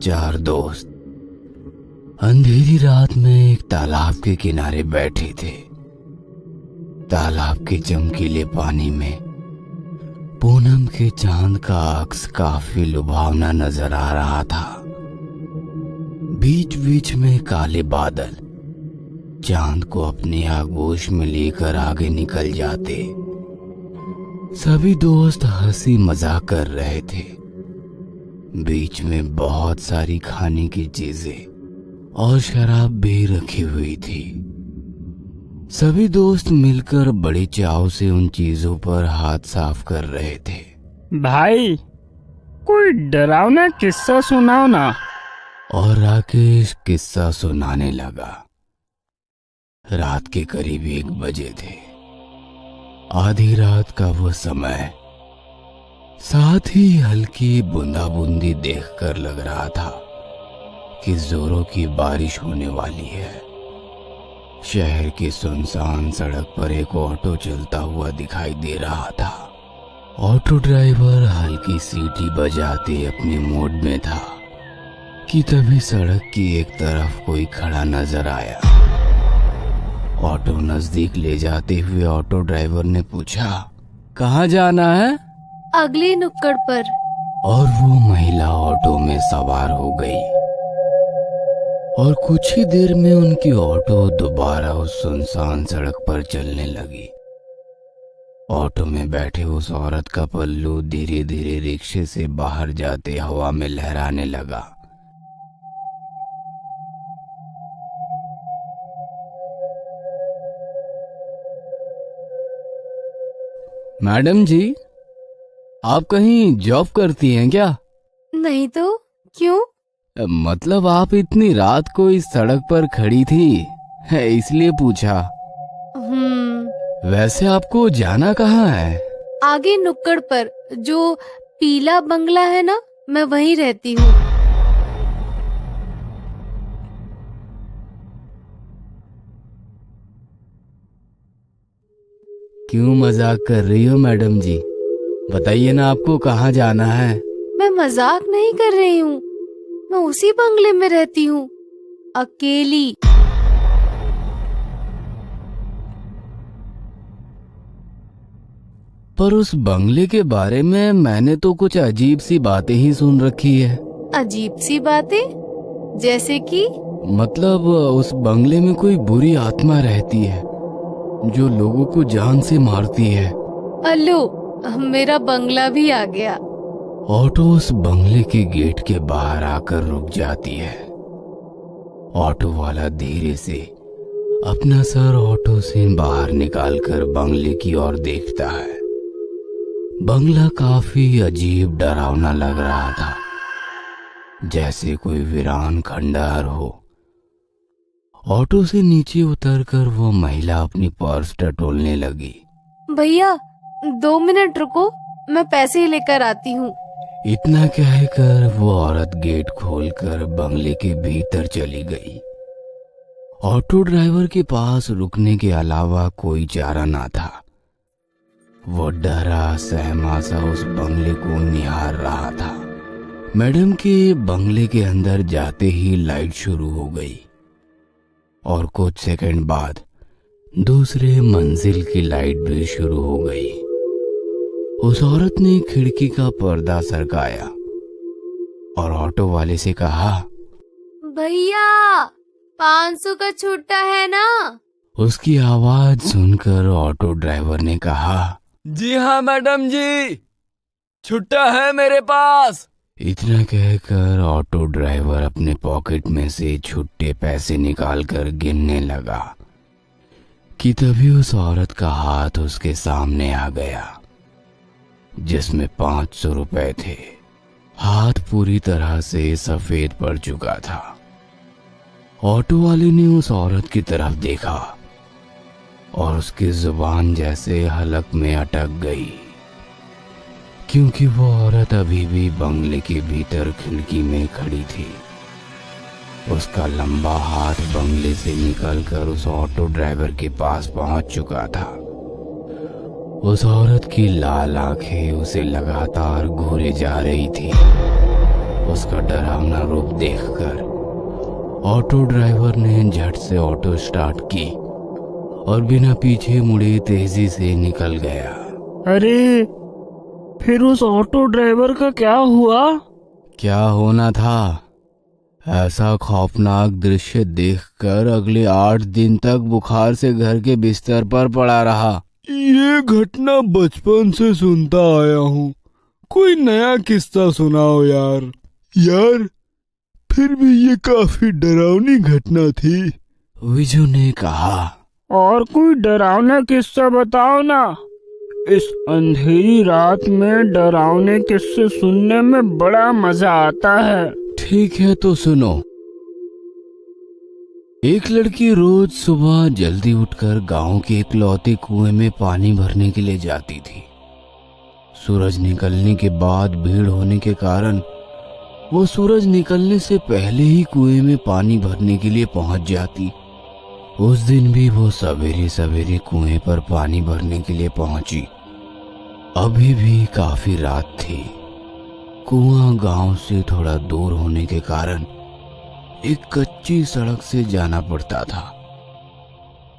चार दोस्त अंधेरी रात में एक तालाब के किनारे बैठे थे। तालाब के चमकीले पानी में पूनम के चांद का अक्स काफी लुभावना नजर आ रहा था। बीच बीच में काले बादल चांद को अपनी आगोश में लेकर आगे निकल जाते। सभी दोस्त हंसी मजाक कर रहे थे। बीच में बहुत सारी खाने की चीजें और शराब भी रखी हुई थी। सभी दोस्त मिलकर बड़े चाव से उन चीजों पर हाथ साफ कर रहे थे। भाई, कोई डरावना किस्सा सुनाओ ना। और राकेश किस्सा सुनाने लगा। रात के करीब 1 बजे थे। आधी रात का वो समय, साथ ही हल्की बूंदाबूंदी देखकर लग रहा था कि जोरों की बारिश होने वाली है। शहर की सुनसान सड़क पर एक ऑटो चलता हुआ दिखाई दे रहा था। ऑटो ड्राइवर हल्की सीटी बजाते अपने मोड में था कि तभी सड़क की एक तरफ कोई खड़ा नजर आया। ऑटो नजदीक ले जाते हुए ऑटो ड्राइवर ने पूछा, कहाँ जाना है? अगली नुक्कड़ पर। और वो महिला ऑटो में सवार हो गई और कुछ ही देर में उनकी ऑटो दोबारा उस सुनसान सड़क पर चलने लगी। ऑटो में बैठे उस औरत का पल्लू धीरे धीरे रिक्शे से बाहर जाते हवा में लहराने लगा। मैडम जी, आप कहीं जॉब करती हैं क्या? नहीं तो क्यों? मतलब आप इतनी रात को इस सड़क पर खड़ी थी, इसलिए पूछा। वैसे आपको जाना कहाँ है? आगे नुक्कड़ पर जो पीला बंगला है ना, मैं वहीं रहती हूँ। क्यों मजाक कर रही हो मैडम जी? बताइए ना, आपको कहाँ जाना है? मैं मजाक नहीं कर रही हूँ, मैं उसी बंगले में रहती हूँ, अकेली। पर उस बंगले के बारे में मैंने तो कुछ अजीब सी बातें ही सुन रखी है। अजीब सी बातें? जैसे कि? मतलब उस बंगले में कोई बुरी आत्मा रहती है जो लोगों को जान से मारती है। अल्लू, मेरा बंगला भी आ गया। ऑटो उस बंगले के गेट के बाहर आकर रुक जाती है। ऑटो वाला धीरे से अपना सर ऑटो से बाहर निकालकर बंगले की ओर देखता है। बंगला काफी अजीब डरावना लग रहा था, जैसे कोई वीरान खंडहर हो। ऑटो से नीचे उतरकर वो महिला अपनी पर्स टटोलने लगी। भैया 2 मिनट रुको, मैं पैसे लेकर आती हूँ। इतना कहकर वो औरत गेट खोलकर बंगले के भीतर चली गई। ऑटो ड्राइवर के पास रुकने के अलावा कोई चारा ना था। वो डरा सहमा सा उस बंगले को निहार रहा था। मैडम के बंगले के अंदर जाते ही लाइट शुरू हो गई और कुछ सेकंड बाद दूसरे मंजिल की लाइट भी शुरू हो गई। उस औरत ने खिड़की का पर्दा सरकाया और ऑटो वाले से कहा, भैया 500 का छुट्टा है ना? उसकी आवाज सुनकर ऑटो ड्राइवर ने कहा, जी हाँ मैडम जी, छुट्टा है मेरे पास। इतना कहकर ऑटो ड्राइवर अपने पॉकेट में से छुट्टे पैसे निकालकर गिनने लगा कि तभी उस औरत का हाथ उसके सामने आ गया, जिसमें 500 रुपए थे। हाथ पूरी तरह से सफेद पड़ चुका था। ऑटो वाले ने उस औरत की तरफ देखा और उसकी जुबान जैसे हलक में अटक गई, क्योंकि वो औरत अभी भी बंगले के भीतर खिड़की में खड़ी थी। उसका लंबा हाथ बंगले से निकलकर उस ऑटो ड्राइवर के पास पहुंच चुका था। उस औरत की लाल आंखें उसे लगातार घूरे जा रही थी। उसका डरावना रूप देखकर ऑटो ड्राइवर ने झट से ऑटो स्टार्ट की और बिना पीछे मुड़े तेजी से निकल गया। अरे फिर उस ऑटो ड्राइवर का क्या हुआ? क्या होना था? ऐसा खौफनाक दृश्य देखकर अगले 8 दिन तक बुखार से घर के बिस्तर पर पड़ा रहा। ये घटना बचपन से सुनता आया हूँ, कोई नया किस्सा सुनाओ यार। यार फिर भी ये काफी डरावनी घटना थी। विजू ने कहा। और कोई डरावना किस्सा बताओ ना। इस अंधेरी रात में डरावने किस्से सुनने में बड़ा मजा आता है। ठीक है तो सुनो। एक लड़की रोज सुबह जल्दी उठकर गांव के इकलौते कुएं में पानी भरने के लिए जाती थी। सूरज निकलने के बाद भीड़ होने के कारण वो सूरज निकलने से पहले ही कुएं में पानी भरने के लिए पहुंच जाती। उस दिन भी वो सवेरे सवेरे कुएं पर पानी भरने के लिए पहुंची। अभी भी काफी रात थी। कुआं गांव से थोड़ा दूर होने के कारण एक कच्ची सड़क से जाना पड़ता था।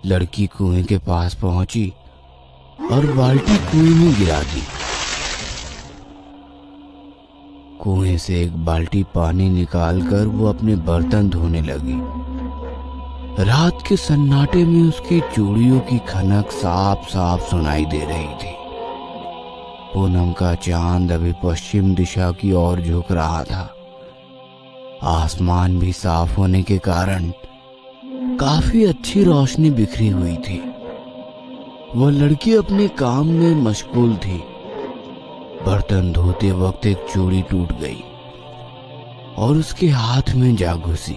लड़की कुएं के पास पहुंची और बाल्टी कुएं में गिरा दी। कुएं से एक बाल्टी पानी निकालकर वो अपने बर्तन धोने लगी। रात के सन्नाटे में उसकी चूड़ियों की खनक साफ साफ सुनाई दे रही थी। पूनम का चांद अभी पश्चिम दिशा की ओर झुक रहा था। आसमान भी साफ होने के कारण काफी अच्छी रोशनी बिखरी हुई थी। वह लड़की अपने काम में मशगूल थी। बर्तन धोते वक्त एक चूड़ी टूट गई और उसके हाथ में जा घुसी,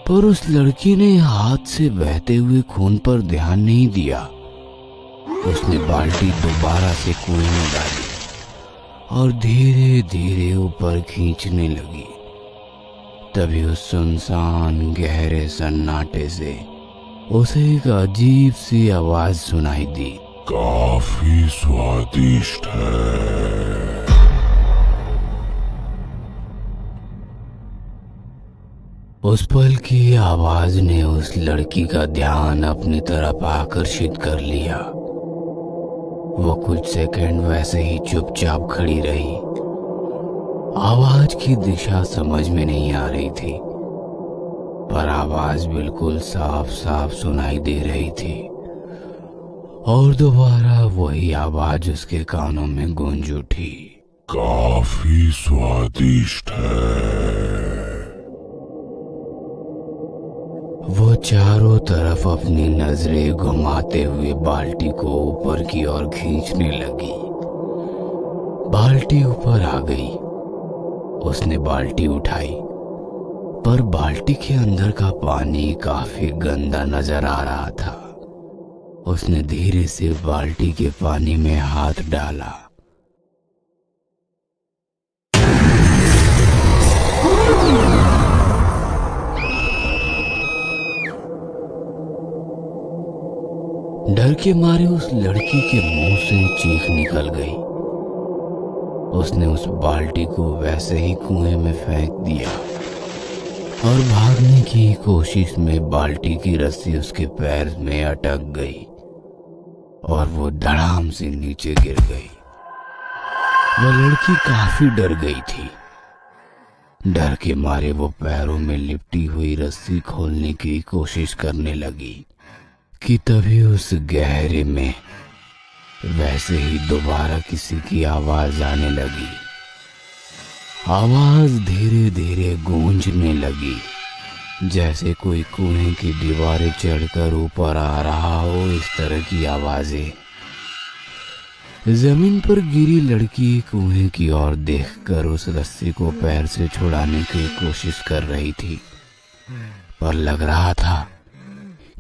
पर उस लड़की ने हाथ से बहते हुए खून पर ध्यान नहीं दिया। उसने बाल्टी दोबारा से कुएं में डाली और धीरे धीरे ऊपर खींचने लगी। तभी उस सुनसान गहरे सन्नाटे से उसे एक अजीब सी आवाज सुनाई दी। काफी स्वादिष्ट है। उस पल की आवाज ने उस लड़की का ध्यान अपनी तरफ आकर्षित कर लिया। वो कुछ सेकंड वैसे ही चुपचाप खड़ी रही। आवाज की दिशा समझ में नहीं आ रही थी, पर आवाज बिल्कुल साफ साफ सुनाई दे रही थी। और दोबारा वही आवाज उसके कानों में गूंज उठी। काफी स्वादिष्ट है। वो चारों तरफ अपनी नजरें घुमाते हुए बाल्टी को ऊपर की ओर खींचने लगी। बाल्टी ऊपर आ गई। उसने बाल्टी उठाई, पर बाल्टी के अंदर का पानी काफी गंदा नजर आ रहा था। उसने धीरे से बाल्टी के पानी में हाथ डाला। डर के मारे उस लड़की के मुंह से चीख निकल गई। उसने उस बाल्टी को वैसे ही कुएं में फेंक दिया और भागने की कोशिश में बाल्टी की रस्सी उसके पैर में अटक गई और वो धड़ाम से नीचे गिर गई। वह लड़की काफी डर गई थी। डर के मारे वो पैरों में लिपटी हुई रस्सी खोलने की कोशिश करने लगी कि तभी उस गहरे में वैसे ही दोबारा किसी की आवाज आने लगी। आवाज धीरे धीरे गूंजने लगी, जैसे कोई कुएं की दीवारें चढ़कर ऊपर आ रहा हो। इस तरह की आवाजें। जमीन पर गिरी लड़की कुएं की ओर देखकर उस रस्सी को पैर से छुड़ाने की कोशिश कर रही थी, पर लग रहा था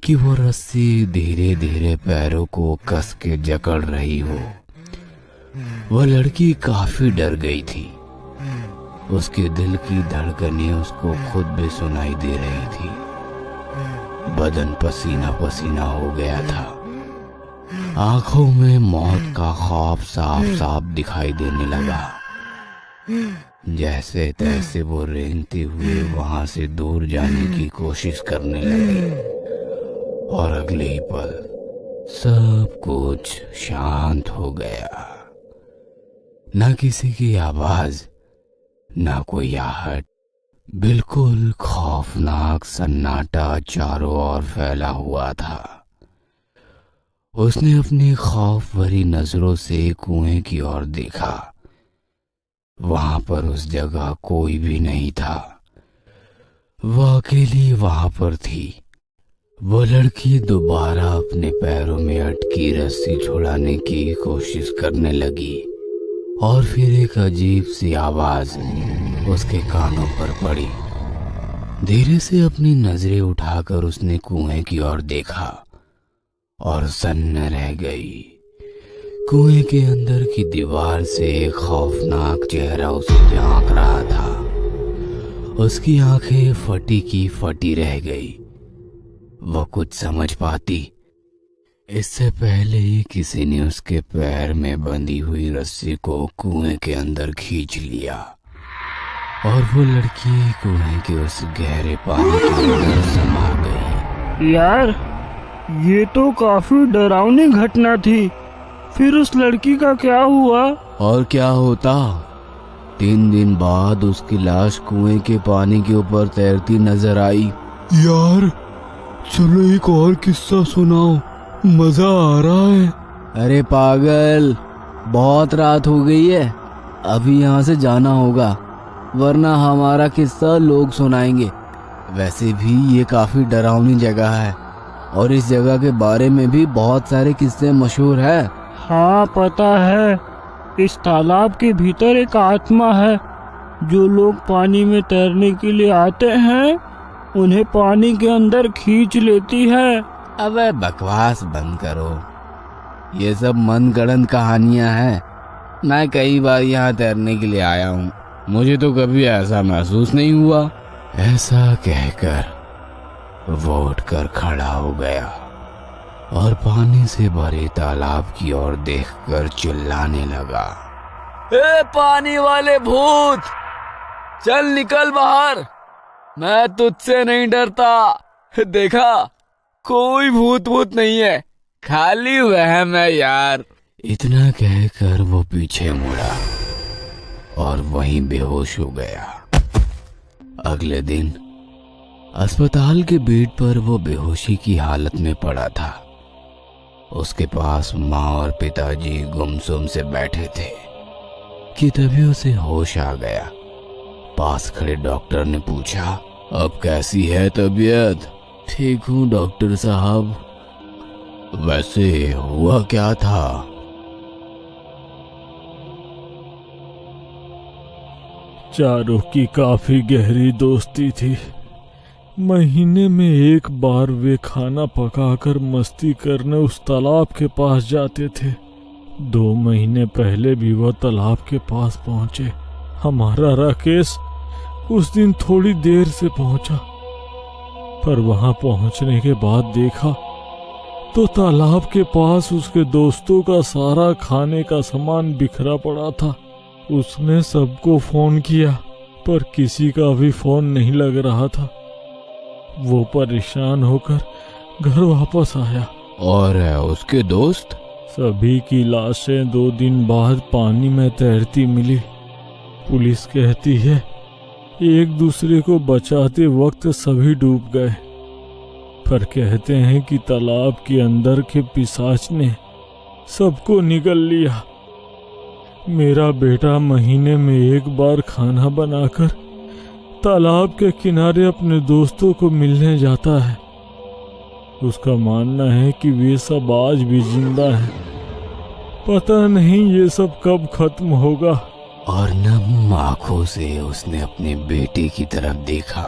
कि वो रस्सी धीरे धीरे पैरों को कस के जकड़ रही हो। वह लड़की काफी डर गई थी। उसके दिल की धड़कनें उसको खुद भी सुनाई दे रही थी। बदन पसीना पसीना हो गया था। आंखों में मौत का खौफ साफ साफ दिखाई देने लगा। जैसे तैसे वो रेंगते हुए वहां से दूर जाने की कोशिश करने लगी और अगले ही पल सब कुछ शांत हो गया। ना किसी की आवाज, ना कोई आहट, बिल्कुल खौफनाक सन्नाटा चारों ओर फैला हुआ था। उसने अपनी खौफ भरी नजरों से कुएं की ओर देखा। वहां पर उस जगह कोई भी नहीं था। वह अकेली वहां पर थी। वो लड़की दोबारा अपने पैरों में अटकी रस्सी छुड़ाने की कोशिश करने लगी और फिर एक अजीब सी आवाज उसके कानों पर पड़ी। धीरे से अपनी नजरें उठाकर उसने कुएं की ओर देखा और सन्न रह गई। कुएं के अंदर की दीवार से एक खौफनाक चेहरा उसे झांक रहा था। उसकी आंखें फटी की फटी रह गई। वह कुछ समझ पाती इससे पहले ही किसी ने उसके पैर में बंधी हुई रस्सी को कुएं के अंदर खींच लिया और वो लड़की कुएं के उस गहरे पानी के अंदर समा गई। यार, ये तो काफी डरावनी घटना थी। फिर उस लड़की का क्या हुआ? और क्या होता, 3 दिन बाद उसकी लाश कुएं के पानी के ऊपर तैरती नजर आई। यार चलो एक और किस्सा सुनाओ, मजा आ रहा है। अरे पागल, बहुत रात हो गई है, अभी यहाँ से जाना होगा वरना हमारा किस्सा लोग सुनाएंगे। वैसे भी ये काफी डरावनी जगह है और इस जगह के बारे में भी बहुत सारे किस्से मशहूर है। हाँ पता है, इस तालाब के भीतर एक आत्मा है। जो लोग पानी में तैरने के लिए आते हैं उन्हें पानी के अंदर खींच लेती है। अबे बकवास बंद करो, ये सब मनगढ़ंत कहानियां हैं। मैं कई बार यहाँ तैरने के लिए आया हूँ, मुझे तो कभी ऐसा महसूस नहीं हुआ। ऐसा कहकर वो उठकर खड़ा हो गया और पानी से भरे तालाब की ओर देखकर चिल्लाने लगा। ए पानी वाले भूत, चल निकल बाहर, मैं तुझसे नहीं डरता। देखा, कोई भूत भूत नहीं है, खाली वहम है यार। इतना कहकर वो पीछे मुड़ा और वहीं बेहोश हो गया। अगले दिन अस्पताल के बेड पर वो बेहोशी की हालत में पड़ा था। उसके पास माँ और पिताजी गुमसुम से बैठे थे कि तभी उसे होश आ गया। पास खड़े डॉक्टर ने पूछा, अब कैसी है तबीयत? ठीक हूँ डॉक्टर साहब। वैसे हुआ क्या था? चारों की काफी गहरी दोस्ती थी। महीने में एक बार वे खाना पकाकर मस्ती करने उस तालाब के पास जाते थे। 2 महीने पहले भी वह तालाब के पास पहुंचे। हमारा राकेश उस दिन थोड़ी देर से पहुंचा, पर वहां पहुंचने के बाद देखा तो तालाब के पास उसके दोस्तों का सारा खाने का सामान बिखरा पड़ा था। उसने सबको फोन किया पर किसी का भी फोन नहीं लग रहा था। वो परेशान होकर घर वापस आया। और उसके दोस्त? सभी की लाशें 2 दिन बाद पानी में तैरती मिली। पुलिस कहती है एक दूसरे को बचाते वक्त सभी डूब गए, पर कहते हैं कि तालाब के अंदर के पिशाच ने सबको निगल लिया। मेरा बेटा महीने में एक बार खाना बनाकर तालाब के किनारे अपने दोस्तों को मिलने जाता है। उसका मानना है कि वे सब आज भी जिंदा हैं। पता नहीं ये सब कब खत्म होगा। और नम आंखों से उसने अपने बेटे की तरफ देखा।